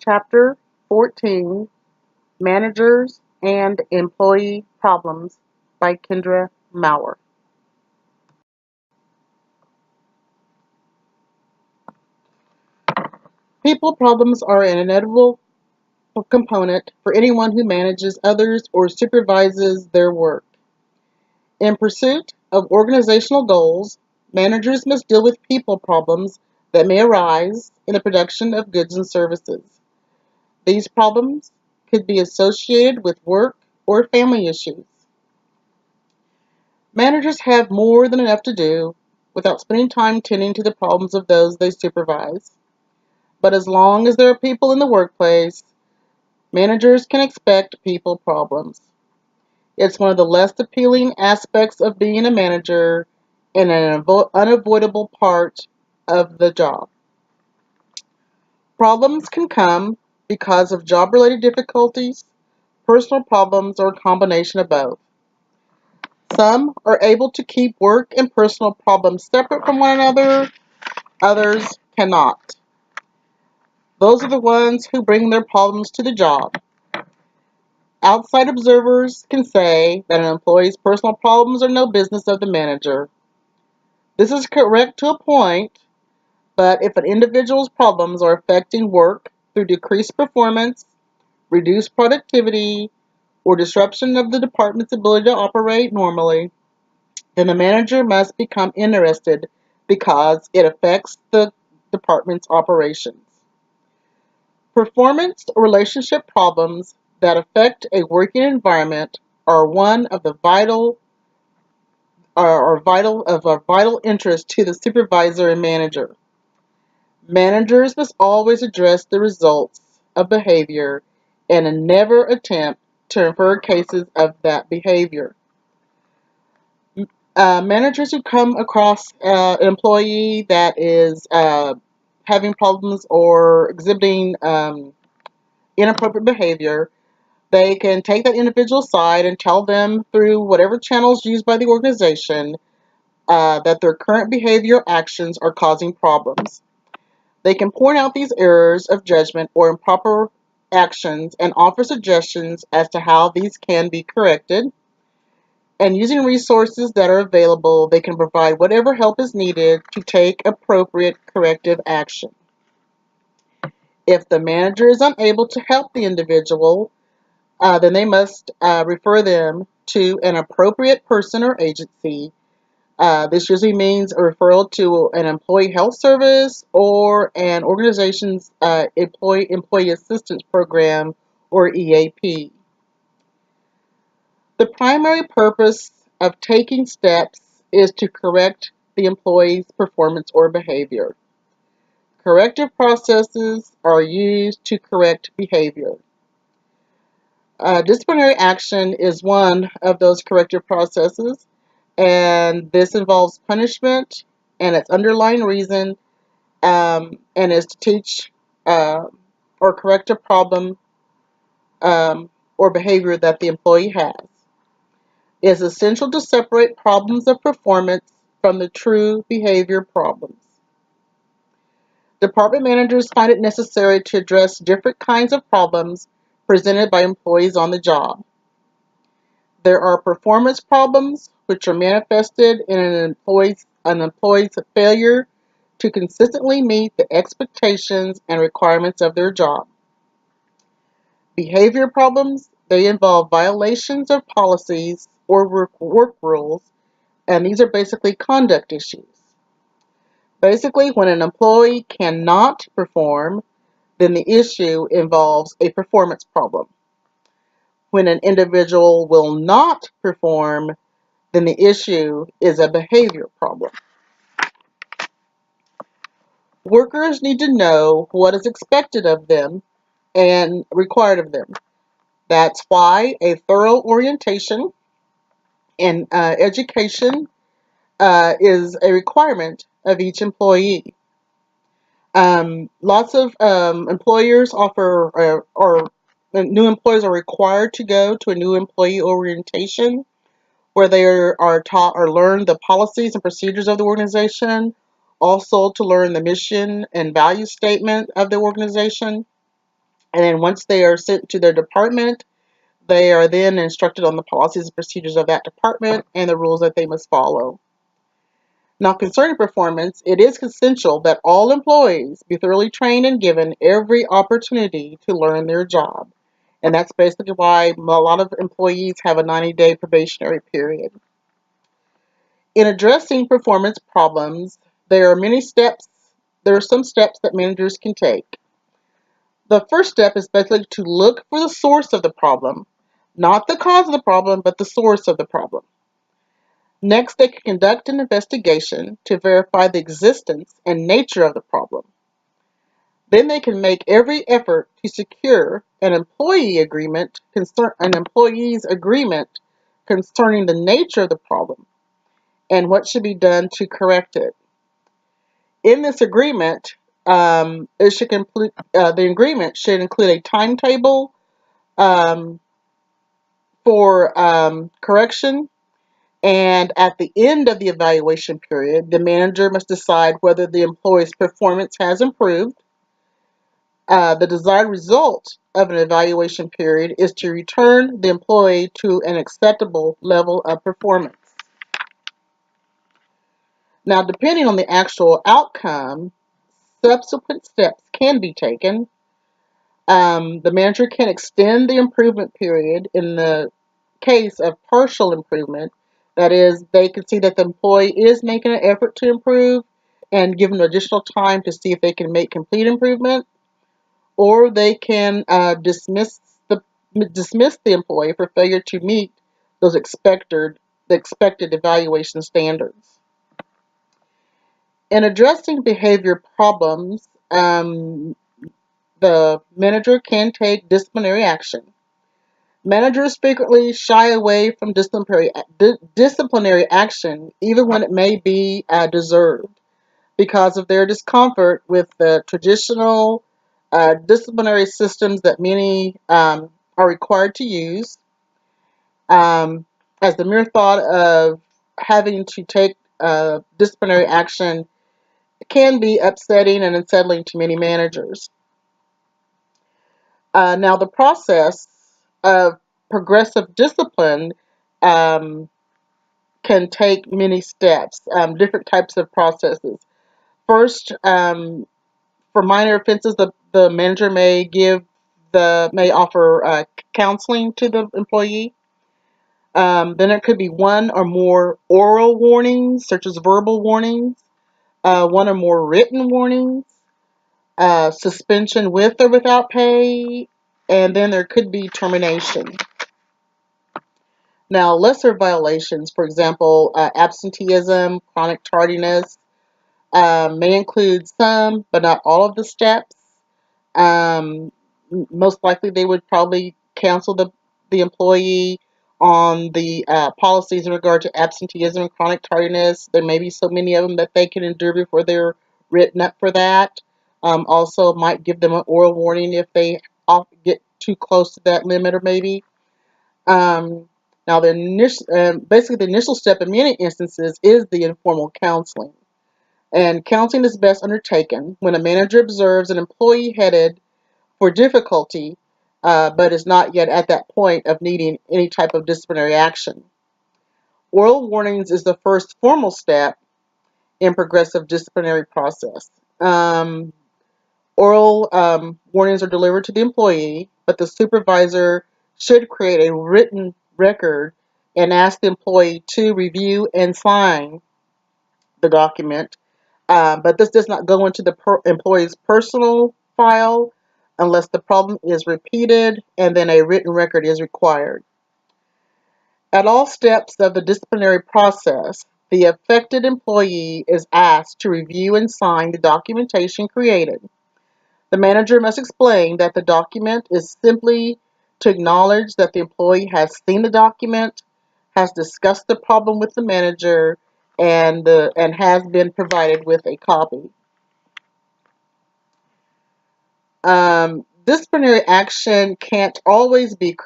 Chapter 14, Managers and Employee Problems by Kendra Maurer. People problems are an inevitable component for anyone who manages others or supervises their work. In pursuit of organizational goals, managers must deal with people problems that may arise in the production of goods and services. These problems could be associated with work or family issues. Managers have more than enough to do without spending time tending to the problems of those they supervise. But as long as there are people in the workplace, managers can expect people problems. It's one of the less appealing aspects of being a manager and an unavoidable part of the job. Problems can come because of job-related difficulties, personal problems, or a combination of both. Some are able to keep work and personal problems separate from one another, others cannot. Those are the ones who bring their problems to the job. Outside observers can say that an employee's personal problems are no business of the manager. This is correct to a point, but if an individual's problems are affecting work through decreased performance, reduced productivity, or disruption of the department's ability to operate normally, then the manager must become interested because it affects the department's operations. Performance or relationship problems that affect a working environment are one of the vital interest to the supervisor and manager. Managers must always address the results of behavior and never attempt to infer cases of that behavior. Managers who come across an employee that is having problems or exhibiting inappropriate behavior, they can take that individual aside and tell them through whatever channels used by the organization that their current behavior actions are causing problems. They can point out these errors of judgment or improper actions and offer suggestions as to how these can be corrected. And using resources that are available, they can provide whatever help is needed to take appropriate corrective action. If the manager is unable to help the individual, then they must refer them to an appropriate person or agency. This usually means a referral to an employee health service or an organization's employee assistance program or EAP. The primary purpose of taking steps is to correct the employee's performance or behavior. Corrective processes are used to correct behavior. Disciplinary action is one of those corrective processes, and this involves punishment and its underlying reason, and is to teach or correct a problem or behavior that the employee has. It is essential to separate problems of performance from the true behavior problems. Department managers find it necessary to address different kinds of problems presented by employees on the job. There are performance problems, which are manifested in an employee's failure to consistently meet the expectations and requirements of their job. Behavior problems, they involve violations of policies or work rules, and these are basically conduct issues. Basically, when an employee cannot perform, then the issue involves a performance problem. When an individual will not perform, then the issue is a behavior problem. Workers need to know what is expected of them and required of them. That's why a thorough orientation and education is a requirement of each employee. Lots of employers offer, or new employees are required to go to a new employee orientation where they are taught or learn the policies and procedures of the organization, also to learn the mission and value statement of the organization. And then once they are sent to their department, they are then instructed on the policies and procedures of that department and the rules that they must follow. Now, concerning performance, it is essential that all employees be thoroughly trained and given every opportunity to learn their job. And that's basically why a lot of employees have a 90-day probationary period. In addressing performance problems, there are many steps. There are some steps that managers can take. The first step is basically to look for the source of the problem, not the cause of the problem, but the source of the problem. Next, they can conduct an investigation to verify the existence and nature of the problem. Then they can make every effort to secure an employee's agreement concerning the nature of the problem and what should be done to correct it. In this agreement, the agreement should include a timetable um, for correction. And at the end of the evaluation period, the manager must decide whether the employee's performance has improved. The desired result of an evaluation period is to return the employee to an acceptable level of performance. Now, depending on the actual outcome, subsequent steps can be taken. The manager can extend the improvement period in the case of partial improvement. That is, they can see that the employee is making an effort to improve and give them additional time to see if they can make complete improvement, or they can the dismiss the employee for failure to meet those the expected evaluation standards. In addressing behavior problems, the manager can take disciplinary action. Managers frequently shy away from disciplinary action, even when it may be deserved, because of their discomfort with the traditional disciplinary systems that many are required to use. Um, as the mere thought of having to take disciplinary action can be upsetting and unsettling to many managers. Now, the process of progressive discipline um, can take many steps, different types of processes. First, for minor offenses, the manager may offer counseling to the employee. Then there could be one or more oral warnings, such as verbal warnings, one or more written warnings, suspension with or without pay, and then there could be termination. Now, lesser violations, for example, absenteeism, chronic tardiness, may include some, but not all of the steps. Um, Most likely, they would probably cancel the employee on the policies in regard to absenteeism and chronic tardiness. There may be so many of them that they can endure before they're written up for that. Also, might give them an oral warning if they get too close to that limit, or maybe. Now, basically, the initial step in many instances is the informal counseling. And counseling is best undertaken when a manager observes an employee headed for difficulty, but is not yet at that point of needing any type of disciplinary action. Oral warnings is the first formal step in progressive disciplinary process. Oral warnings are delivered to the employee, but the supervisor should create a written record and ask the employee to review and sign the document. But this does not go into the employee's personal file unless the problem is repeated and then a written record is required. At all steps of the disciplinary process, the affected employee is asked to review and sign the documentation created. The manager must explain that the document is simply to acknowledge that the employee has seen the document, has discussed the problem with the manager, and has been provided with a copy. Disciplinary action can't always be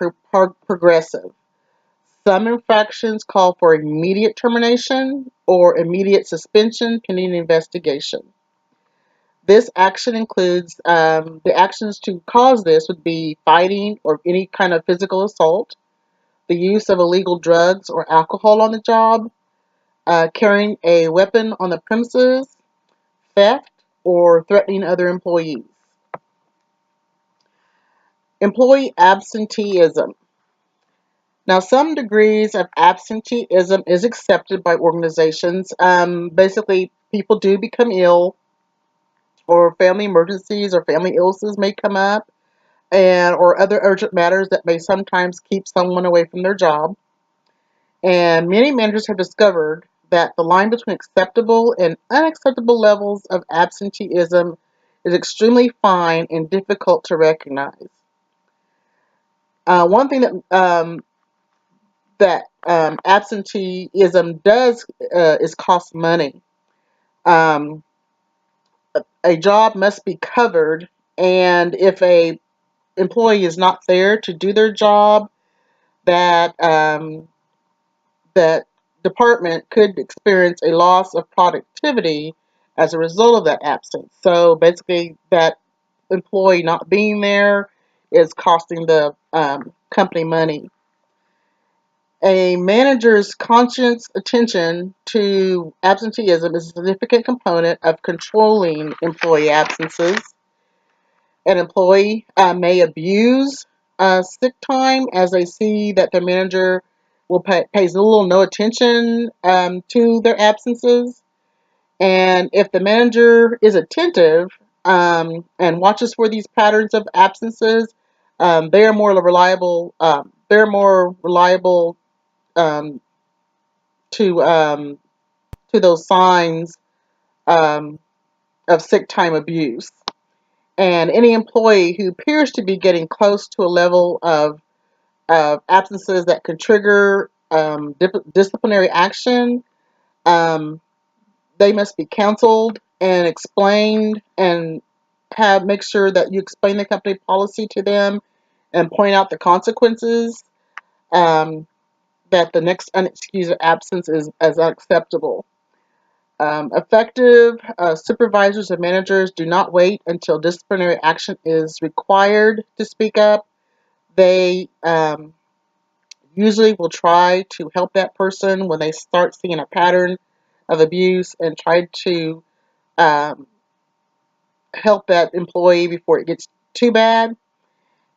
progressive. Some infractions call for immediate termination or immediate suspension pending investigation. This action includes the actions to cause this would be fighting or any kind of physical assault, the use of illegal drugs or alcohol on the job, carrying a weapon on the premises, theft, or threatening other employees. Employee absenteeism. Now, some degrees of absenteeism is accepted by organizations. Basically, people do become ill, or family emergencies or family illnesses may come up, and or other urgent matters that may sometimes keep someone away from their job. And many managers have discovered that the line between acceptable and unacceptable levels of absenteeism is extremely fine and difficult to recognize. One thing that absenteeism does is cost money. Um, a job must be covered, and if a employee is not there to do their job, that department could experience a loss of productivity as a result of that absence. So basically, that employee not being there is costing the company money. A manager's conscious attention to absenteeism is a significant component of controlling employee absences. An employee may abuse sick time as they see that the manager pays little or no attention to their absences. And if the manager is attentive and watches for these patterns of absences, they are more reliable. They're more reliable um, to to those signs um, of sick time abuse. And any employee who appears to be getting close to a level of absences that could trigger disciplinary action, um, they must be counseled and explained, and make sure that you explain the company policy to them and point out the consequences, um, that the next unexcused absence is unacceptable. Effective supervisors and managers do not wait until disciplinary action is required to speak up. They usually will try to help that person when they start seeing a pattern of abuse, and try to um, help that employee before it gets too bad.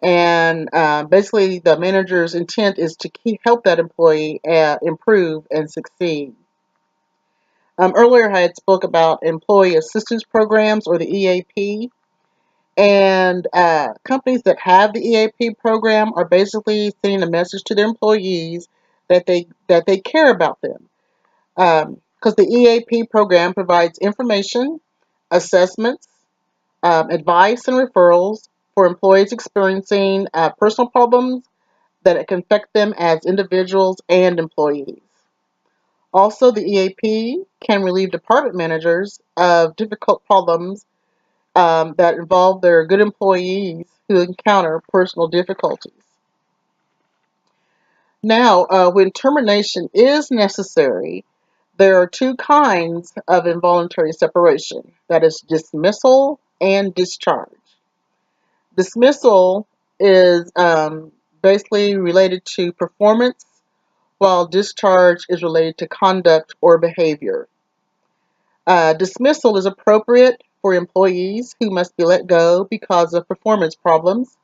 And basically, the manager's intent is to help that employee improve and succeed. Earlier, I had spoke about employee assistance programs, or the EAP. And companies that have the EAP program are basically sending a message to their employees that they care about them. Because the EAP program provides information, assessments, advice, and referrals for employees experiencing personal problems that it can affect them as individuals and employees. Also, the EAP can relieve department managers of difficult problems that involve their good employees who encounter personal difficulties. Now, when termination is necessary, there are two kinds of involuntary separation, that is, dismissal and discharge. Dismissal is basically related to performance, while discharge is related to conduct or behavior. Dismissal is appropriate for employees who must be let go because of performance problems.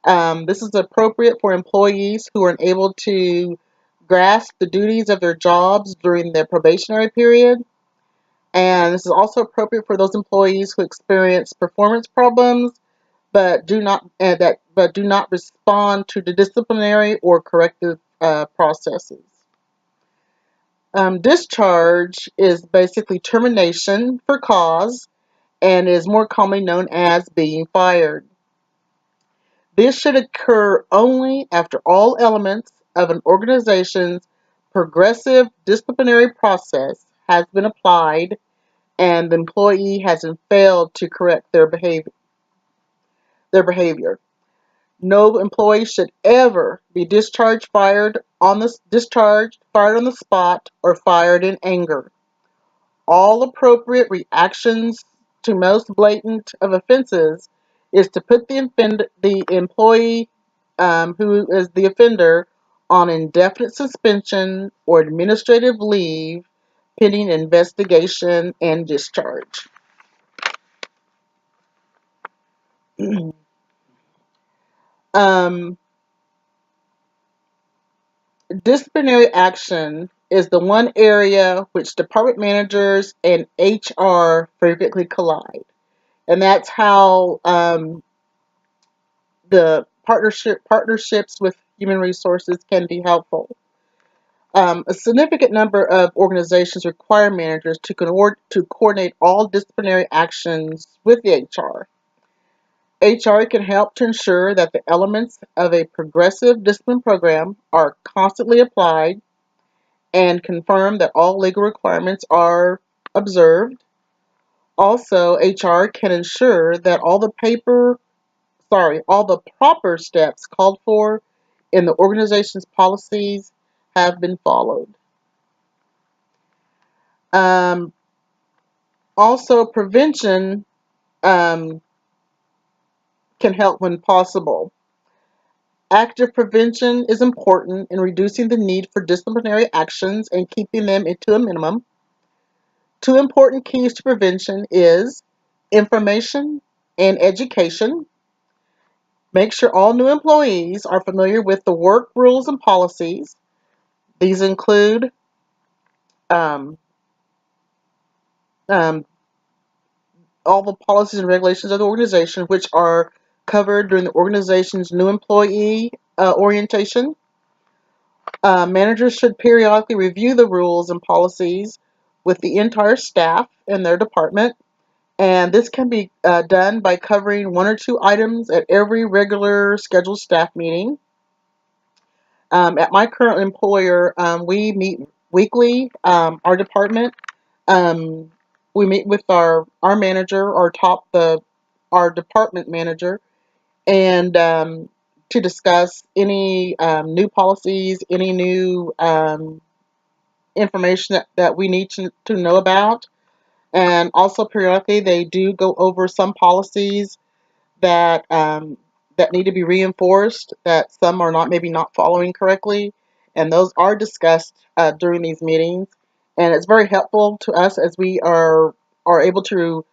This is appropriate for employees who are unable to grasp the duties of their jobs during their probationary period. And this is also appropriate for those employees who experience performance problems but do not respond to the disciplinary or corrective processes. Discharge is basically termination for cause and is more commonly known as being fired. This should occur only after all elements of an organization's progressive disciplinary process has been applied and the employee hasn't failed to correct their behavior. No employee should ever be discharged, fired on the spot, or fired in anger. All appropriate reactions to most blatant of offenses is to put the employee who is the offender on indefinite suspension or administrative leave pending investigation and discharge. um, Disciplinary action is the one area which department managers and HR frequently collide. And that's how the partnerships with human resources can be helpful. A significant number of organizations require managers to coordinate all disciplinary actions with the HR. HR can help to ensure that the elements of a progressive discipline program are constantly applied and confirm that all legal requirements are observed. Also, HR can ensure that all the proper steps called for in the organization's policies have been followed. Um, Also, prevention um, can help when possible. Active prevention is important in reducing the need for disciplinary actions and keeping them to a minimum. Two important keys to prevention is information and education. Make sure all new employees are familiar with the work rules and policies. These include um, um, all the policies and regulations of the organization, which are covered during the organization's new employee orientation. Managers should periodically review the rules and policies with the entire staff in their department, and this can be done by covering one or two items at every regular scheduled staff meeting. At my current employer, we meet weekly. Our department, um, we meet with our manager, our department manager, and to discuss any new policies, any new information that we need to know about. And also periodically, they do go over some policies that need to be reinforced, that some are not maybe not following correctly, and those are discussed during these meetings. And it's very helpful to us as we are able to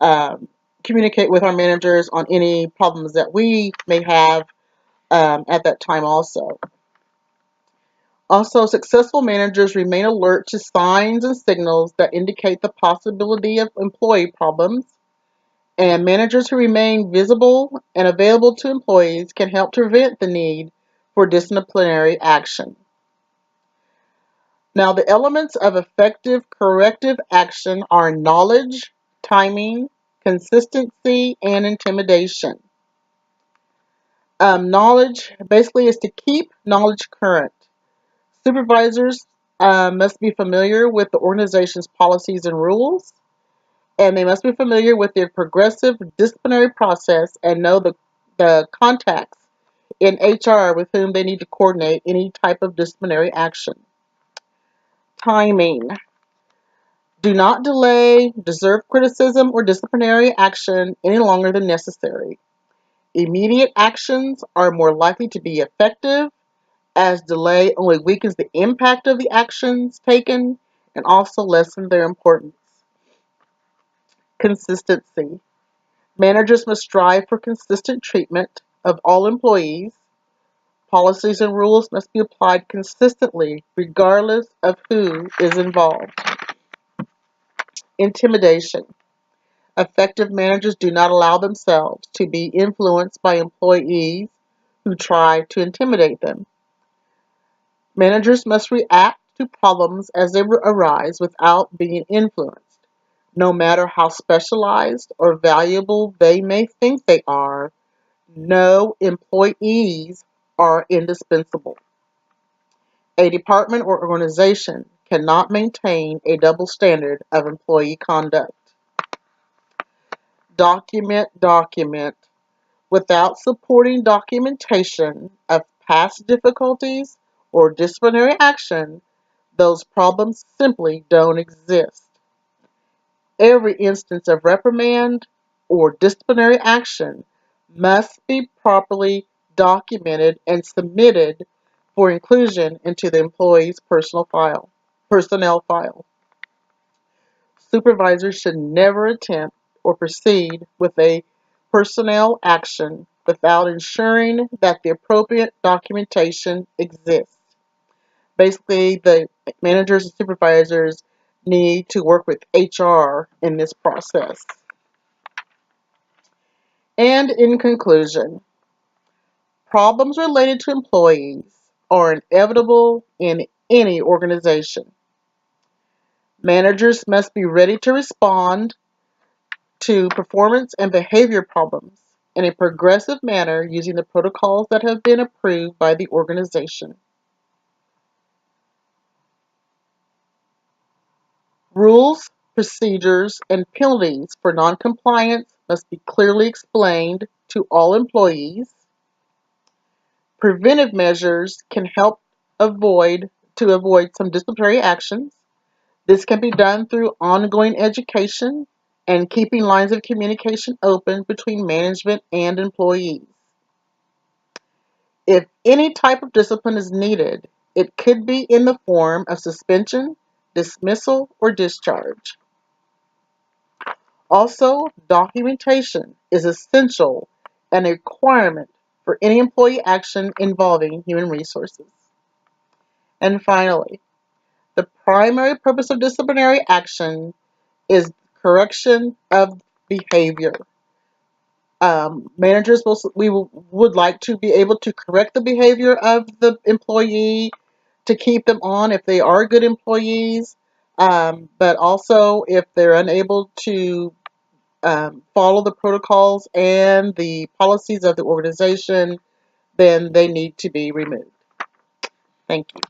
um, communicate with our managers on any problems that we may have at that time also. Also, successful managers remain alert to signs and signals that indicate the possibility of employee problems, and managers who remain visible and available to employees can help to prevent the need for disciplinary action. Now, the elements of effective corrective action are knowledge, timing, consistency, and intimidation. Knowledge basically is to keep knowledge current. Supervisors must be familiar with the organization's policies and rules, and they must be familiar with their progressive disciplinary process and know the contacts in HR with whom they need to coordinate any type of disciplinary action. Timing. Do not delay deserved criticism or disciplinary action any longer than necessary. Immediate actions are more likely to be effective, as delay only weakens the impact of the actions taken and also lessens their importance. Consistency. Managers must strive for consistent treatment of all employees. Policies and rules must be applied consistently, regardless of who is involved. Intimidation. Effective managers do not allow themselves to be influenced by employees who try to intimidate them. Managers must react to problems as they arise without being influenced. No matter how specialized or valuable they may think they are, no employees are indispensable. A department or organization cannot maintain a double standard of employee conduct. Document. Without supporting documentation of past difficulties or disciplinary action, those problems simply don't exist. Every instance of reprimand or disciplinary action must be properly documented and submitted for inclusion into the employee's personnel file. Supervisors should never attempt or proceed with a personnel action without ensuring that the appropriate documentation exists. Basically, the managers and supervisors need to work with HR in this process. And in conclusion, problems related to employees are inevitable in any organization. Managers must be ready to respond to performance and behavior problems in a progressive manner using the protocols that have been approved by the organization. Rules, procedures, and penalties for noncompliance must be clearly explained to all employees. Preventive measures can help avoid some disciplinary actions. This can be done through ongoing education and keeping lines of communication open between management and employees. If any type of discipline is needed, it could be in the form of suspension, dismissal, or discharge. Also, documentation is essential and a requirement for any employee action involving human resources. And finally, the primary purpose of disciplinary action is correction of behavior. Managers would like to be able to correct the behavior of the employee to keep them on if they are good employees, but also if they're unable to follow the protocols and the policies of the organization, then they need to be removed. Thank you.